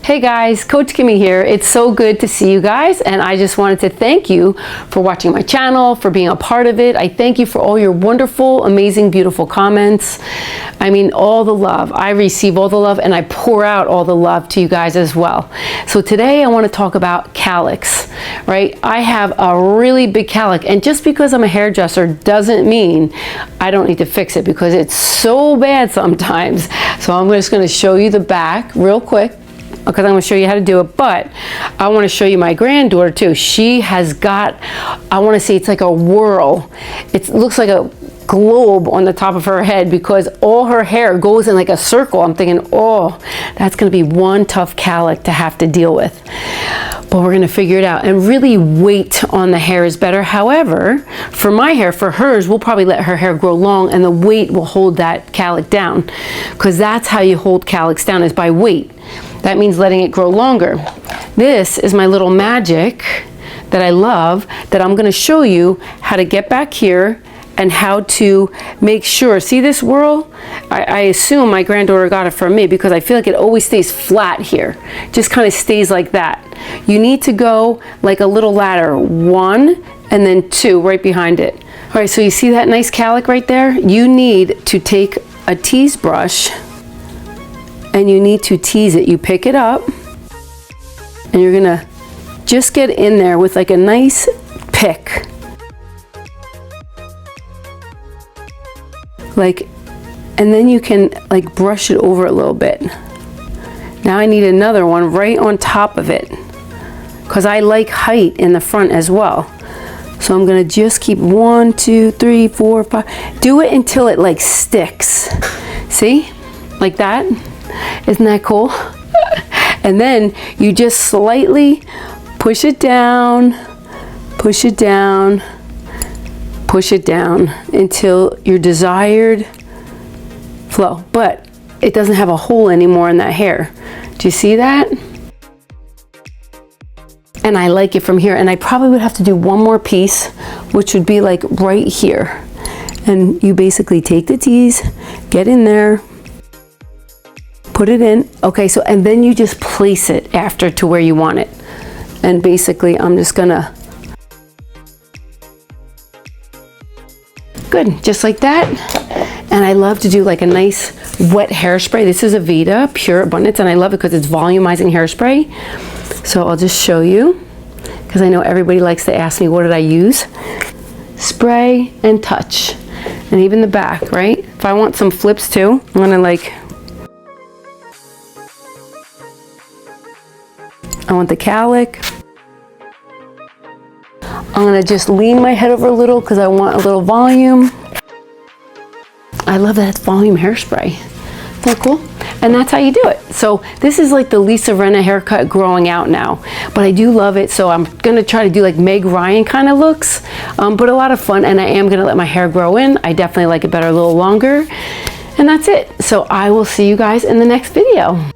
Hey guys, Coach Kimmy here. It's so good to see you guys, and I just wanted to thank you for watching my channel, for being a part of it. I thank you for all your wonderful, amazing, beautiful comments. I mean, all the love. I receive all the love, and I pour out all the love to you guys as well. So today I want to talk about cowlicks, right? I have a really big cowlick, and just because I'm a hairdresser doesn't mean I don't need to fix it, because it's so bad sometimes. So I'm just going to show you the back real quick, because I'm going to show you how to do it, but I want to show you my granddaughter too. She has got, I want to say it's like a whirl. It looks like a globe on the top of her head because all her hair goes in like a circle. I'm thinking, oh, that's going to be one tough cowlick to have to deal with. But we're going to figure it out. And really, weight on the hair is better. However, for my hair, for hers, we'll probably let her hair grow long, and the weight will hold that cowlick down, because that's how you hold cowlicks down, is by weight. That means letting it grow longer. This is my little magic that I love, that I'm going to show you how to get back here and how to make sure. See this whirl? I assume my granddaughter got it from me, because I feel like it always stays flat here. Just kind of stays like that. You need to go like a little ladder, 1 and then 2 right behind it. All right, so you see that nice cowlick right there? You need to take a tease brush and you need to tease it. You pick it up and you're gonna just get in there with like a nice pick. Like, and then you can like brush it over a little bit. Now I need another one right on top of it, because I like height in the front as well. So I'm gonna just keep 1, 2, 3, 4, 5. Do it until it like sticks. See? Like that. Isn't that cool? And then you just slightly push it down, push it down, push it down until your desired flow. But it doesn't have a hole anymore in that hair. Do you see that? And I like it from here. And I probably would have to do one more piece, which would be like right here. And you basically take the tease, get in there, put it in. Okay, so, and then you just place it after to where you want it. And basically I'm just gonna, good, just like that. And I love to do like a nice wet hairspray. This is a Vita Pure Abundance, and I love it because it's volumizing hairspray. So I'll just show you, because I know everybody likes to ask me, what did I use? Spray and touch. And even the back, right? If I want some flips too, I'm gonna like, I want the cowlick. I'm gonna just lean my head over a little because I want a little volume. I love that it's volume hairspray. Isn't that cool? And that's how you do it. So this is like the Lisa Rinna haircut growing out now, but I do love it. So I'm gonna try to do like Meg Ryan kind of looks, but a lot of fun. And I am gonna let my hair grow in. I definitely like it better a little longer. And that's it. So I will see you guys in the next video.